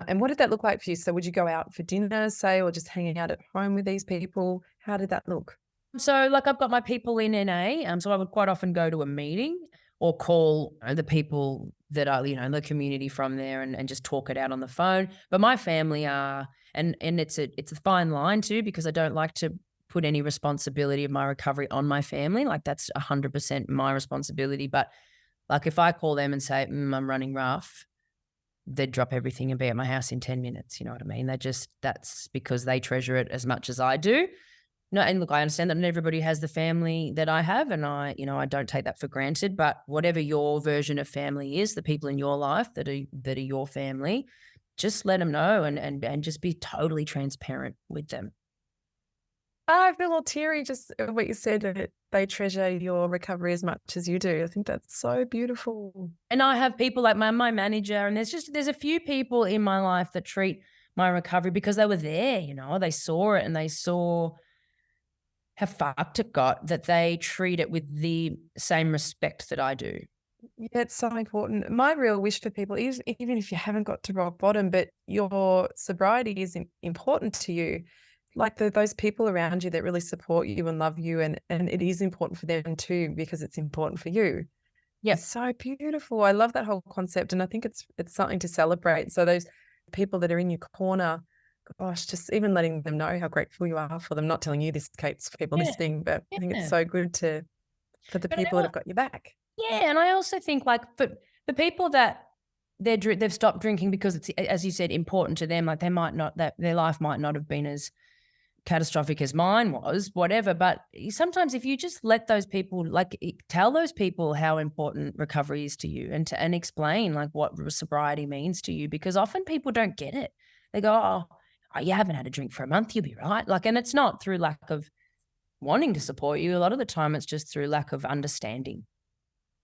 And what did that look like for you? So would you go out for dinner, say, or just hanging out at home with these people? How did that look? So, like, I've got my people in NA, so I would quite often go to a meeting or call the people that are, in the community from there, and just talk it out on the phone. But my family are, and it's a fine line too, because I don't like to put any responsibility of my recovery on my family. Like, that's 100% my responsibility. But like, if I call them and say, I'm running rough, they'd drop everything and be at my house in 10 minutes. You know what I mean? That's because they treasure it as much as I do. No, and look, I understand that not everybody has the family that I have, and I don't take that for granted. But whatever your version of family is, the people in your life that are your family, just let them know, and just be totally transparent with them. I feel all teary just what you said, that they treasure your recovery as much as you do. I think that's so beautiful. And I have people like my manager, and there's a few people in my life that treat my recovery because they were there. They saw it and they saw how fucked it got, that they treat it with the same respect that I do. Yeah, it's so important. My real wish for people is, even if you haven't got to rock bottom, but your sobriety is important to you, like those people around you that really support you and love you, and it is important for them too, because it's important for you. Yeah. It's so beautiful. I love that whole concept, and I think it's something to celebrate. So those people that are in your corner, gosh, just even letting them know how grateful you are for them. Not telling you this, Kate, for people listening, but I think it's so good for the people that have got your back. Yeah, and I also think, like, for the people that they've stopped drinking because it's, as you said, important to them. Like, their life might not have been as catastrophic as mine was, whatever. But sometimes if you just let those people, like, tell those people how important recovery is to you, and explain like what sobriety means to you, because often people don't get it. They go, oh, you haven't had a drink for a month, you'll be right. Like, and it's not through lack of wanting to support you. A lot of the time it's just through lack of understanding.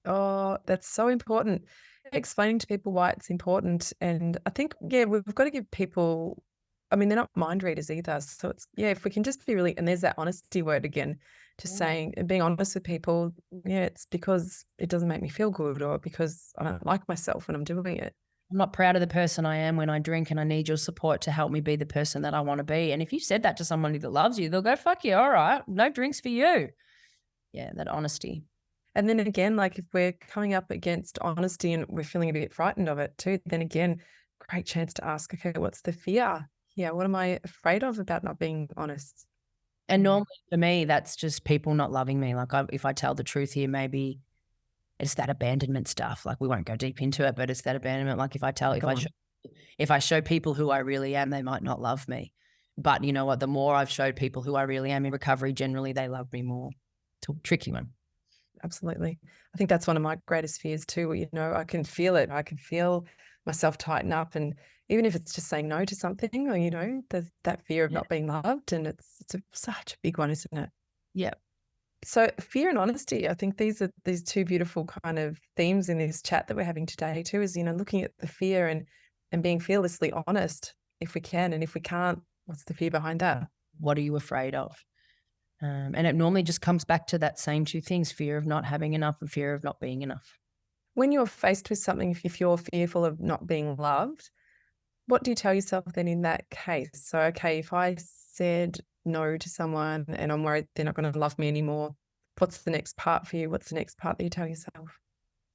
Oh, that's so important. Explaining to people why it's important. And I think, we've got to give people, I mean, they're not mind readers either. So it's, if we can just be really, and there's that honesty word again, just saying and being honest with people. Yeah, it's because it doesn't make me feel good, or because I don't like myself when I'm doing it. I'm not proud of the person I am when I drink, and I need your support to help me be the person that I want to be. And if you said that to somebody that loves you, they'll go, fuck you, all right, no drinks for you. Yeah, that honesty. And then again, like, if we're coming up against honesty and we're feeling a bit frightened of it too, then again, great chance to ask, okay, what's the fear? Yeah, what am I afraid of about not being honest? And normally for me, that's just people not loving me. Like, if I tell the truth here, maybe it's that abandonment stuff. Like, we won't go deep into it, but it's that abandonment. Like, if I show people who I really am, they might not love me. But you know what? The more I've showed people who I really am in recovery, generally they love me more. It's a tricky one. Absolutely. I think that's one of my greatest fears too. I can feel it. I can feel myself tighten up, and even if it's just saying no to something, or there's that fear of not being loved, and it's such a big one, isn't it? Yeah. So fear and honesty, I think these are these two beautiful kind of themes in this chat that we're having today too, is, looking at the fear and being fearlessly honest if we can. And if we can't, what's the fear behind that? what are you afraid of? And it normally just comes back to that same two things, fear of not having enough and fear of not being enough. When you're faced with something, if you're fearful of not being loved, what do you tell yourself then in that case? So, okay, if I said no to someone and I'm worried they're not going to love me anymore, what's the next part for you? What's the next part that you tell yourself?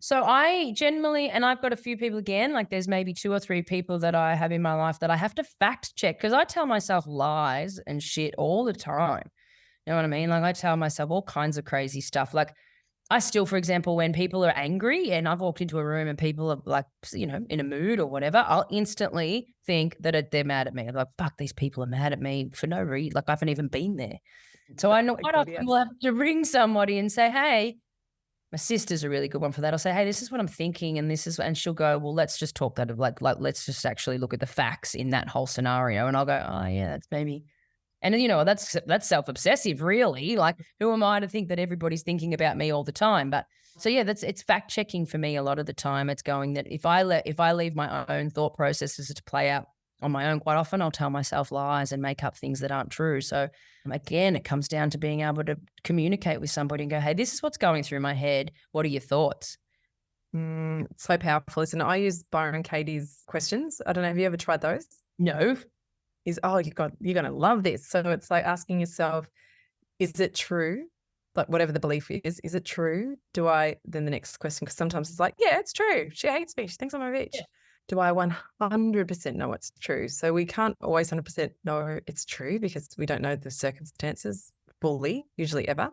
So I generally, and I've got a few people again, like there's maybe 2 or 3 people that I have in my life that I have to fact check because I tell myself lies and shit all the time. You know what I mean? Like I tell myself all kinds of crazy stuff. Like I still, for example, when people are angry and I've walked into a room and people are like, you know, in a mood or whatever, I'll instantly think that they're mad at me. I'm like, fuck, these people are mad at me for no reason. Like I haven't even been there. So I know quite often we'll have to ring somebody and say, hey, my sister's a really good one for that. I'll say, hey, this is what I'm thinking. And she'll go, well, let's just talk that like, let's just actually look at the facts in that whole scenario. And I'll go, oh yeah, that's maybe. And you know, that's self-obsessive really. Like who am I to think that everybody's thinking about me all the time? But so yeah, it's fact checking for me a lot of the time. It's going that if I leave my own thought processes to play out on my own, quite often I'll tell myself lies and make up things that aren't true. So again, it comes down to being able to communicate with somebody and go, hey, this is what's going through my head. What are your thoughts? It's so powerful, isn't it? I use Byron Katie's questions. I don't know. Have you ever tried those? No. You're going to love this. So it's like asking yourself, is it true? Like whatever the belief is it true? Then the next question, because sometimes it's like, yeah, it's true. She hates me. She thinks I'm a bitch. Yeah. Do I 100% know it's true? So we can't always 100% know it's true because we don't know the circumstances fully, usually ever.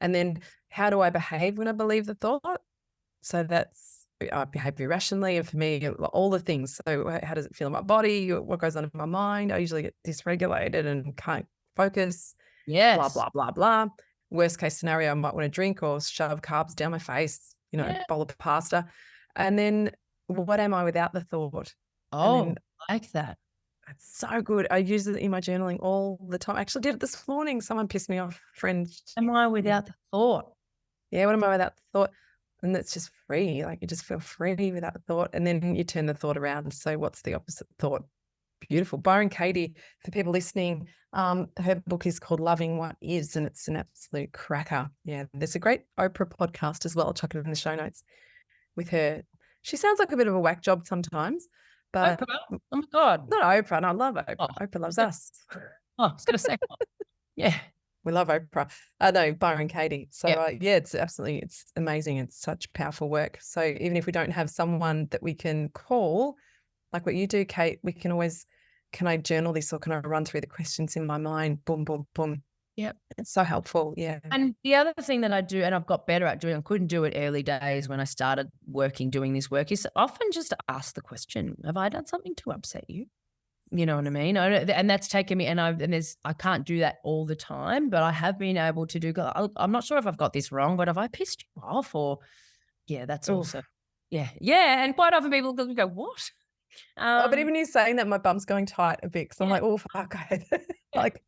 And then how do I behave when I believe the thought? So that's, I behave irrationally, and for me, all the things. So how does it feel in my body? What goes on in my mind? I usually get dysregulated and can't focus. Yes. Blah, blah, blah, blah. Worst case scenario, I might want to drink or shove carbs down my face, a bowl of pasta. And then what am I without the thought? Oh, I like that. It's so good. I use it in my journaling all the time. I actually did it this morning. Someone pissed me off, friend. Am I without the thought? Yeah, what am I without the thought? And it's just free. Like you just feel free without the thought. And then you turn the thought around. So what's the opposite thought? Beautiful. Byron Katie, for people listening, her book is called Loving What Is, and it's an absolute cracker. Yeah, there's a great Oprah podcast as well. I'll chuck it in the show notes with her. She sounds like a bit of a whack job sometimes, but Oprah? Oh my God. Not Oprah. No, I love Oprah. Oh. Oprah loves us. Oh, I was going to say, yeah. We love Oprah. No, Byron Katie. So it's amazing. It's such powerful work. So even if we don't have someone that we can call, like what you do, Kate, we can always, can I journal this or can I run through the questions in my mind? Boom, boom, boom. Yep. It's so helpful. Yeah. And the other thing that I do, and I've got better at doing, I couldn't do it early days when I started doing this work, is often just ask the question, have I done something to upset you? You know what I mean? And that's taken me, I can't do that all the time, but I have been able to do, I'm not sure if I've got this wrong, but have I pissed you off? Or, yeah, that's also, yeah. Yeah. And quite often people go, what? But even you saying that, my bum's going tight a bit because I'm like, oh, fuck. Like,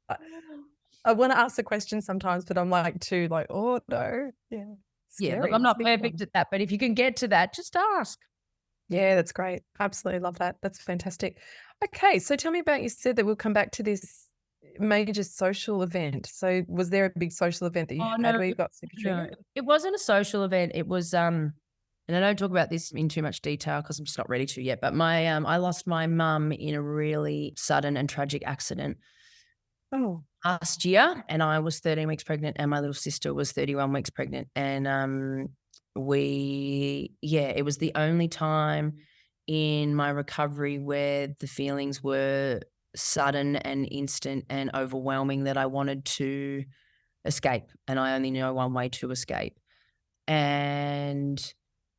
I want to ask the question sometimes, but I'm like, too, like, oh, no. Yeah. Scary. Yeah, look, I'm not perfect at that, but if you can get to that, just ask. Yeah, that's great. Absolutely love that. That's fantastic. Okay, so tell me about, you said that we'll come back to this major social event. So was there a big social event that you had where you got super triggered? No, it wasn't a social event. It was, and I don't talk about this in too much detail because I'm just not ready to yet, but I lost my mum in a really sudden and tragic accident last year, and I was 13 weeks pregnant and my little sister was 31 weeks pregnant. And it was the only time in my recovery where the feelings were sudden and instant and overwhelming that I wanted to escape. And I only know one way to escape. And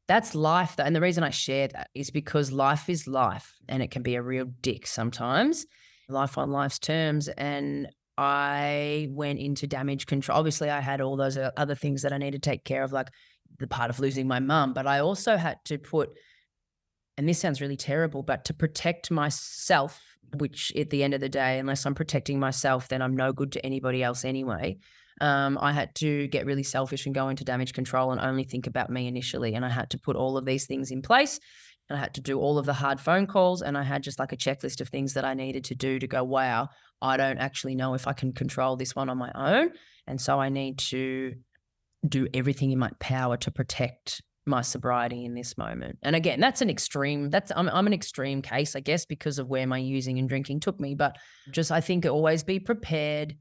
that's life. And the reason I share that is because life is life and it can be a real dick sometimes, life on life's terms. And I went into damage control. Obviously, I had all those other things that I need to take care of, like the part of losing my mum. But I also had to put, and this sounds really terrible, but to protect myself, which at the end of the day, unless I'm protecting myself, then I'm no good to anybody else anyway. I had to get really selfish and go into damage control and only think about me initially. And I had to put all of these things in place. and I had to do all of the hard phone calls, and I had just like a checklist of things that I needed to do to go, wow, I don't actually know if I can control this one on my own. And so I need to do everything in my power to protect my sobriety in this moment. And again, that's an extreme, I'm an extreme case, I guess, because of where my using and drinking took me. But just, I think always be prepared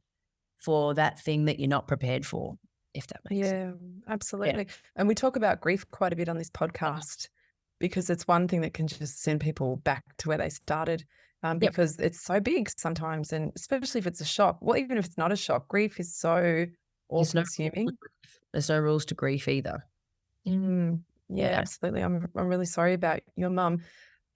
for that thing that you're not prepared for, if that makes sense. Yeah, absolutely. And we talk about grief quite a bit on this podcast because it's one thing that can just send people back to where they started, because it's so big sometimes, and especially if it's a shock. Well, even if it's not a shock, grief is so all-consuming. There's no rules to grief either. Yeah, absolutely. I'm really sorry about your mum.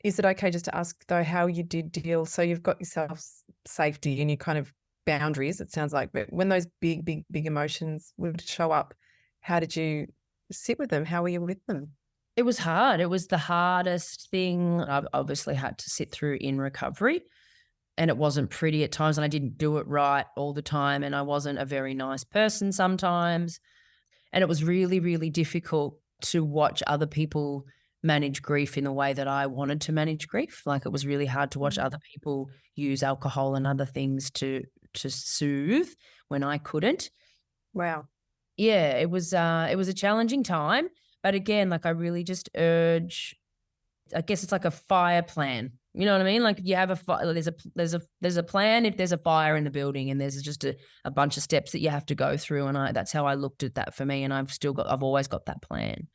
Is it okay just to ask, though, how you did deal? So you've got yourself safety and you kind of boundaries, it sounds like, but when those big emotions would show up, how did you sit with them? How were you with them? It was hard. It was the hardest thing I've obviously had to sit through in recovery, and it wasn't pretty at times, and I didn't do it right all the time, and I wasn't a very nice person sometimes, and it was really, really difficult to watch other people manage grief in the way that I wanted to manage grief. Like, it was really hard to watch other people use alcohol and other things to soothe when I couldn't. Wow. Yeah, it was a challenging time, but again, like, I really just urge, I guess it's like a fire plan. You know what I mean? Like, you have there's a plan if there's a fire in the building, and there's just a bunch of steps that you have to go through, and that's how I looked at that for me, and I've always got that plan.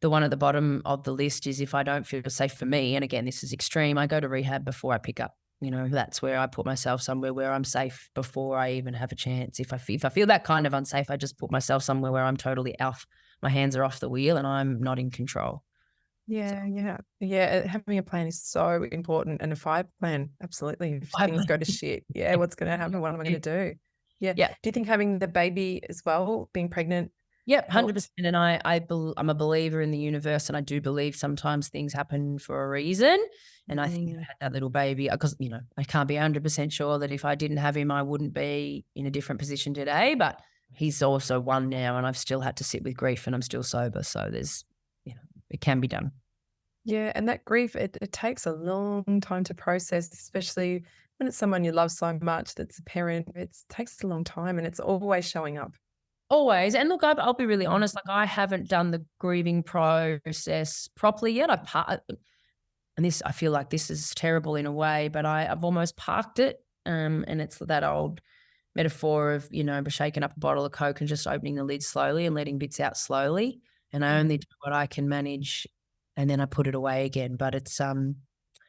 The one at the bottom of the list is, if I don't feel safe for me, and again, this is extreme, I go to rehab before I pick up. You know, that's where I put myself somewhere where I'm safe before I even have a chance. If I feel that kind of unsafe, I just put myself somewhere where I'm totally off. My hands are off the wheel and I'm not in control. Yeah. Having a plan is so important, and a fire plan, absolutely. If things go to shit, what's going to happen? What am I going to do? Yeah. Do you think having the baby as well, being pregnant? Yep, 100%. And I'm a believer in the universe, and I do believe sometimes things happen for a reason. And I think I had that little baby because, you know, I can't be 100% sure that if I didn't have him, I wouldn't be in a different position today. But he's also one now, and I've still had to sit with grief, and I'm still sober. So there's, you know, it can be done. Yeah, and that grief, it takes a long time to process, especially when it's someone you love so much that's a parent. It takes a long time, and it's always showing up. Always. And look, I'll be really honest, like, I haven't done the grieving process properly yet. And this, I feel like this is terrible in a way, but I've almost parked it. And it's that old metaphor of, you know, shaking up a bottle of Coke and just opening the lid slowly and letting bits out slowly. And I only do what I can manage, and then I put it away again. But it's and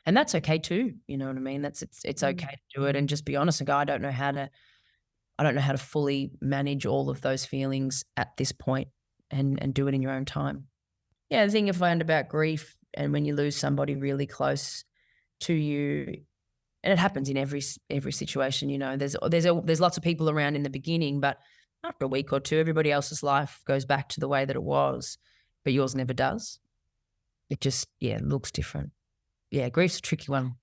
that's okay too. You know what I mean? It's okay to do it and just be honest and go, I don't know how to fully manage all of those feelings at this point, and do it in your own time. Yeah, the thing I find about grief, and when you lose somebody really close to you, and it happens in every situation, you know, there's lots of people around in the beginning, but after a week or two, everybody else's life goes back to the way that it was, but yours never does. It just, looks different. Yeah, grief's a tricky one.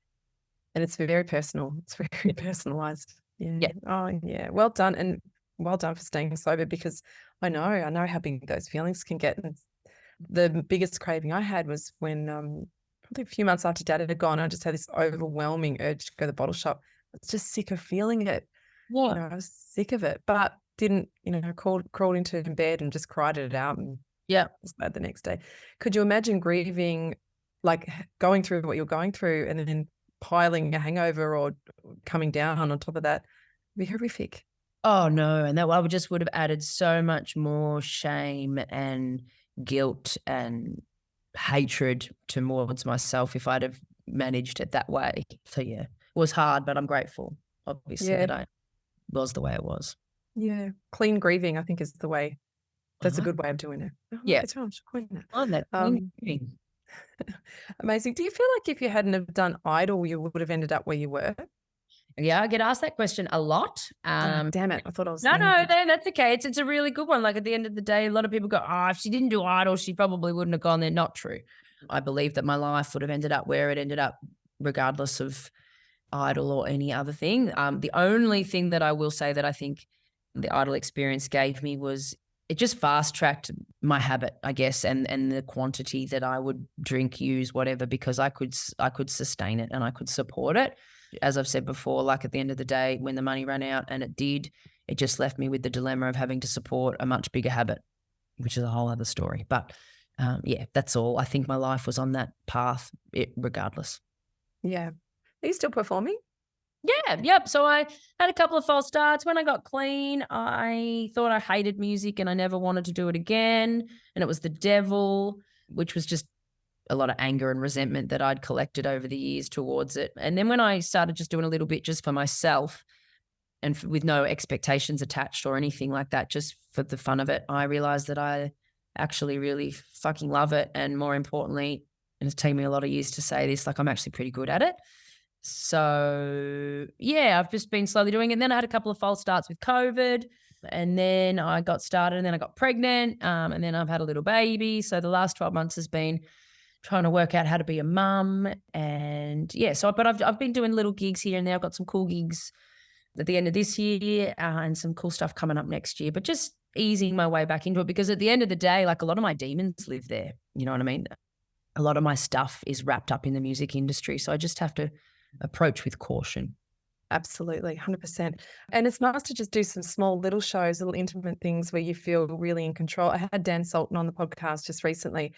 And it's very personal. It's very personalized. Yeah. Oh, yeah. Well done. And well done for staying sober, because I know how big those feelings can get. And the biggest craving I had was when probably a few months after Dad had gone, I just had this overwhelming urge to go to the bottle shop. I was just sick of feeling it. Yeah. You know, I was sick of it, but didn't, crawled into bed and just cried it out. And it was bad the next day. Could you imagine grieving, like going through what you're going through and then piling a hangover or coming down on top of that? It'd be horrific. Oh no, and that would have added so much more shame and guilt and hatred towards myself if I'd have managed it that way. So it was hard, but I'm grateful, obviously, that I was the way it was. Yeah, clean grieving, I think, is the way. That's a good way of doing it. Oh, yeah, that's right. Amazing. Do you feel like if you hadn't have done Idol, you would have ended up where you were? Yeah, I get asked that question a lot. Damn it. I thought I was. No, that's okay. It's a really good one. Like, at the end of the day, a lot of people go, if she didn't do Idol, she probably wouldn't have gone there. Not true. I believe that my life would have ended up where it ended up, regardless of Idol or any other thing. The only thing that I will say that I think the Idol experience gave me was it just fast-tracked my habit, I guess, and the quantity that I would drink, use, whatever, because I could sustain it and I could support it. As I've said before, like at the end of the day, when the money ran out, and it just left me with the dilemma of having to support a much bigger habit, which is a whole other story. But yeah, that's all. I think my life was on that path regardless. Yeah. Are you still performing? Yeah, yep. So I had a couple of false starts. When I got clean, I thought I hated music and I never wanted to do it again. And it was the devil, which was just a lot of anger and resentment that I'd collected over the years towards it. And then when I started just doing a little bit just for myself and with no expectations attached or anything like that, just for the fun of it, I realized that I actually really fucking love it. And more importantly, and it's taken me a lot of years to say this, like I'm actually pretty good at it. So yeah, I've just been slowly doing it. And then I had a couple of false starts with COVID, and then I got started, and then I got pregnant, and then I've had a little baby. So the last 12 months has been trying to work out how to be a mum. And yeah, but I've been doing little gigs here and there. I've got some cool gigs at the end of this year, and some cool stuff coming up next year, but just easing my way back into it, because at the end of the day, like a lot of my demons live there. You know what I mean? A lot of my stuff is wrapped up in the music industry. So I just have to approach with caution. Absolutely, 100%. And it's nice to just do some small little shows, little intimate things where you feel really in control. I had Dan Sultan on the podcast just recently,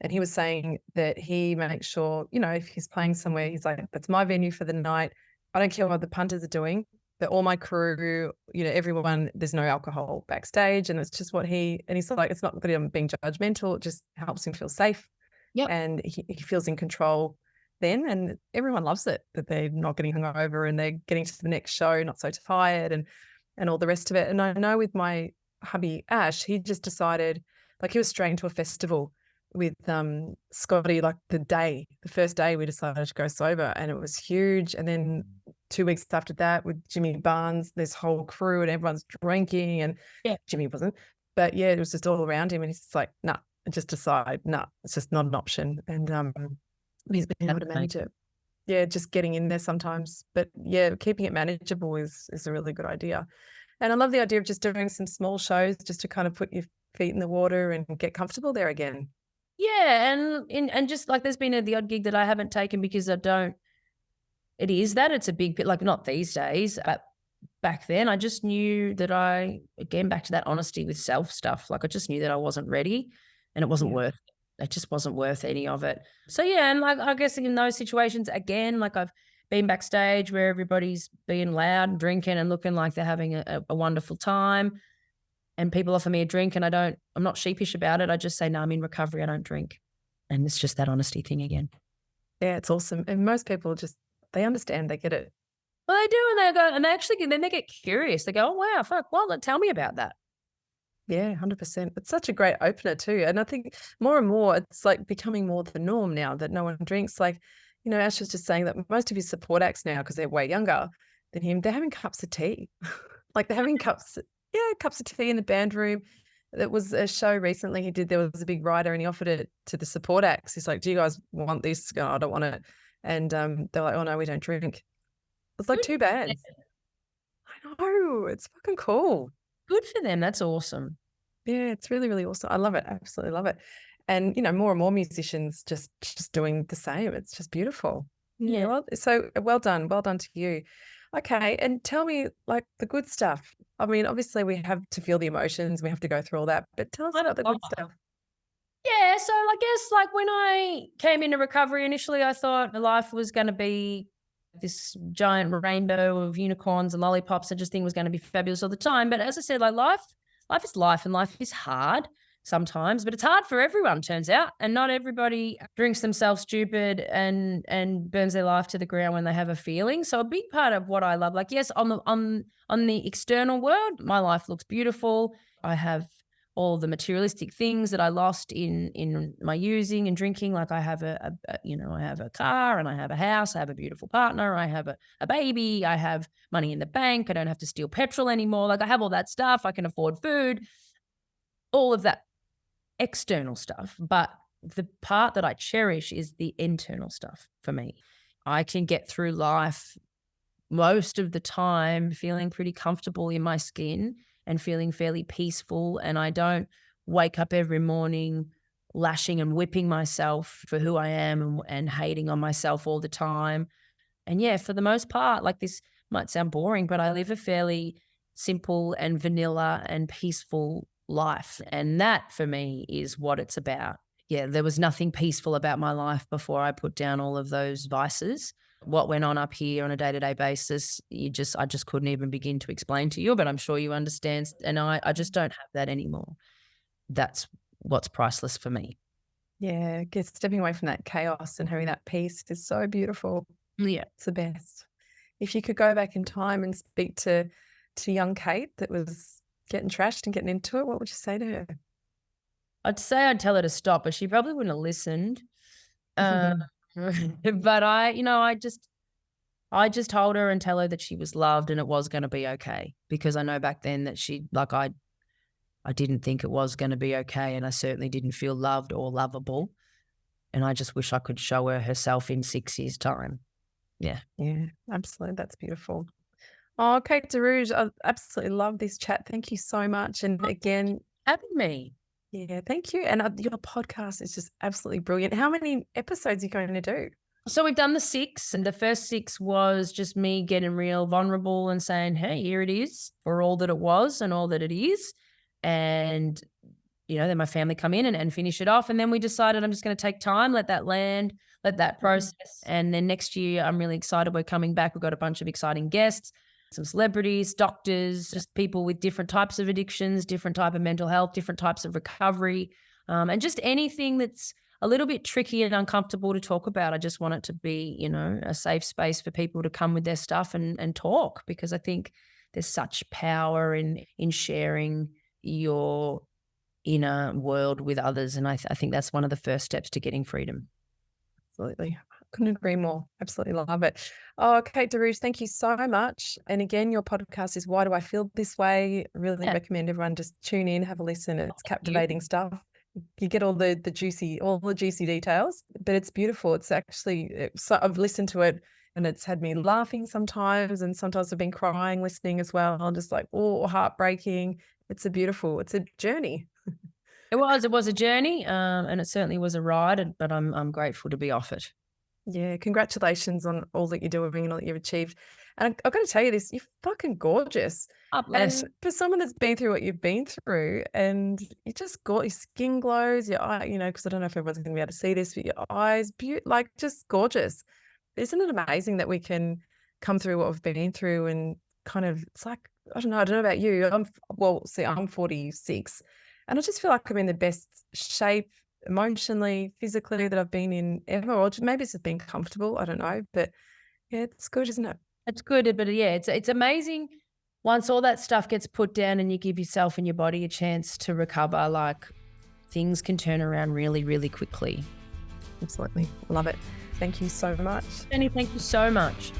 and he was saying that he makes sure, if he's playing somewhere, he's like, that's my venue for the night. I don't care what the punters are doing, that all my crew, everyone, there's no alcohol backstage. And it's just and he's like, it's not that I'm being judgmental, it just helps him feel safe. Yep. And he feels in control then, and everyone loves it, that they're not getting hungover and they're getting to the next show not so tired and all the rest of it. And I know with my hubby Ash, he just decided, like, he was straight into a festival with Scotty, like the first day we decided to go sober, and it was huge. And then 2 weeks after that with Jimmy Barnes, this whole crew, and everyone's drinking, and Jimmy wasn't, but yeah, it was just all around him, and he's just like, nah, just decide, nah, it's just not an option. And he's been able to manage it. Yeah, just getting in there sometimes. But yeah, keeping it manageable is a really good idea. And I love the idea of just doing some small shows just to kind of put your feet in the water and get comfortable there again. Yeah, and just like there's been the odd gig that I haven't taken because it's a big bit, like not these days, but back then I just knew that again, back to that honesty with self stuff, like I just knew that I wasn't ready and it wasn't worth it. It just wasn't worth any of it. So yeah, and like I guess in those situations, again, like I've been backstage where everybody's being loud and drinking and looking like they're having a wonderful time, and people offer me a drink and I'm not sheepish about it. I just say, no, I'm in recovery, I don't drink. And it's just that honesty thing again. Yeah, it's awesome. And most people they understand, they get it. Well, they do, and they go, and then they get curious. They go, oh wow, fuck, well, tell me about that. Yeah, 100%. It's such a great opener too. And I think more and more, it's like becoming more the norm now that no one drinks. Like, Ash was just saying that most of his support acts now, because they're way younger than him, they're having cups of tea. Like they're having cups of tea in the band room. There was a show recently he did, there was a big writer and he offered it to the support acts. He's like, do you guys want this? Oh, I don't want it. And they're like, oh no, we don't drink. It's like two bands. I know, it's fucking cool. Good for them. That's awesome. Yeah, it's really, really awesome. I love it. Absolutely love it. And, more and more musicians just doing the same. It's just beautiful. Yeah. Well, so well done. Well done to you. Okay. And tell me, like, the good stuff. I mean, obviously we have to feel the emotions. We have to go through all that. But tell us about the good stuff. Yeah. So I guess like when I came into recovery initially, I thought life was going to be this giant rainbow of unicorns and lollipops. I just think was going to be fabulous all the time. But as I said, like life is life, and life is hard sometimes, but it's hard for everyone, turns out. And not everybody drinks themselves stupid and burns their life to the ground when they have a feeling. So a big part of what I love, like, yes, on the external world, my life looks beautiful. I have all the materialistic things that I lost in my using and drinking. Like I have I have a car and I have a house, I have a beautiful partner, I have a baby, I have money in the bank, I don't have to steal petrol anymore. Like I have all that stuff, I can afford food, all of that external stuff. But the part that I cherish is the internal stuff for me. I can get through life most of the time feeling pretty comfortable in my skin and feeling fairly peaceful. And I don't wake up every morning lashing and whipping myself for who I am and hating on myself all the time. And yeah, for the most part, like, this might sound boring, but I live a fairly simple and vanilla and peaceful life. And that for me is what it's about. Yeah, there was nothing peaceful about my life before I put down all of those vices. What went on up here on a day-to-day basis, I just couldn't even begin to explain to you, but I'm sure you understand. And I just don't have that anymore. That's what's priceless for me. Yeah, I guess stepping away from that chaos and having that peace is so beautiful. Yeah. It's the best. If you could go back in time and speak to young Kate that was getting trashed and getting into it, what would you say to her? I'd say I'd tell her to stop, but she probably wouldn't have listened. But I just told her and tell her that she was loved and it was going to be okay, because I know back then that I didn't think it was going to be okay, and I certainly didn't feel loved or lovable. And I just wish I could show her herself in 6 years' time. Yeah. Yeah, absolutely. That's beautiful. Oh, Kate DeAraugo, I absolutely love this chat. Thank you so much. And again, Having me. yeah, thank you. And your podcast is just absolutely brilliant. How many episodes are you going to do? So we've done the 6, and the first 6 was just me getting real vulnerable and saying, hey, here it is for all that it was and all that it is. And, then my family come in and finish it off. And then we decided I'm just going to take time, let that land, let that process. And then next year, I'm really excited. We're coming back. We've got a bunch of exciting guests, some celebrities, doctors, just people with different types of addictions, different type of mental health, different types of recovery, and just anything that's a little bit tricky and uncomfortable to talk about. I just want it to be, a safe space for people to come with their stuff and talk, because I think there's such power in sharing your inner world with others. And I think that's one of the first steps to getting freedom. Absolutely. Couldn't agree more. Absolutely love it. Oh, Kate DeAraugo, thank you so much. And again, your podcast is Why Do I Feel This Way? Really recommend everyone just tune in, have a listen. It's captivating stuff. You get all the juicy details, but it's beautiful. It's actually, I've listened to it and it's had me laughing sometimes, and sometimes I've been crying listening as well. I'm just like, oh, heartbreaking. It's a journey. It was a journey, and it certainly was a ride, but I'm grateful to be off it. Yeah, congratulations on all that you're doing and all that you've achieved. And I've got to tell you this, you're fucking gorgeous. Oh, bless. And for someone that's been through what you've been through, and you just got your skin glows, your eye, because I don't know if everyone's going to be able to see this, but your eyes, just gorgeous. Isn't it amazing that we can come through what we've been through and kind of, it's like, I don't know about you. I'm 46, and I just feel like I'm in the best shape emotionally, physically that I've been in ever, or maybe it's just been comfortable. I don't know, but yeah, it's good, isn't it? It's good, but yeah, it's amazing once all that stuff gets put down and you give yourself and your body a chance to recover. Like, things can turn around really, really quickly. Absolutely. Love it. Thank you so much. Jenny, thank you so much.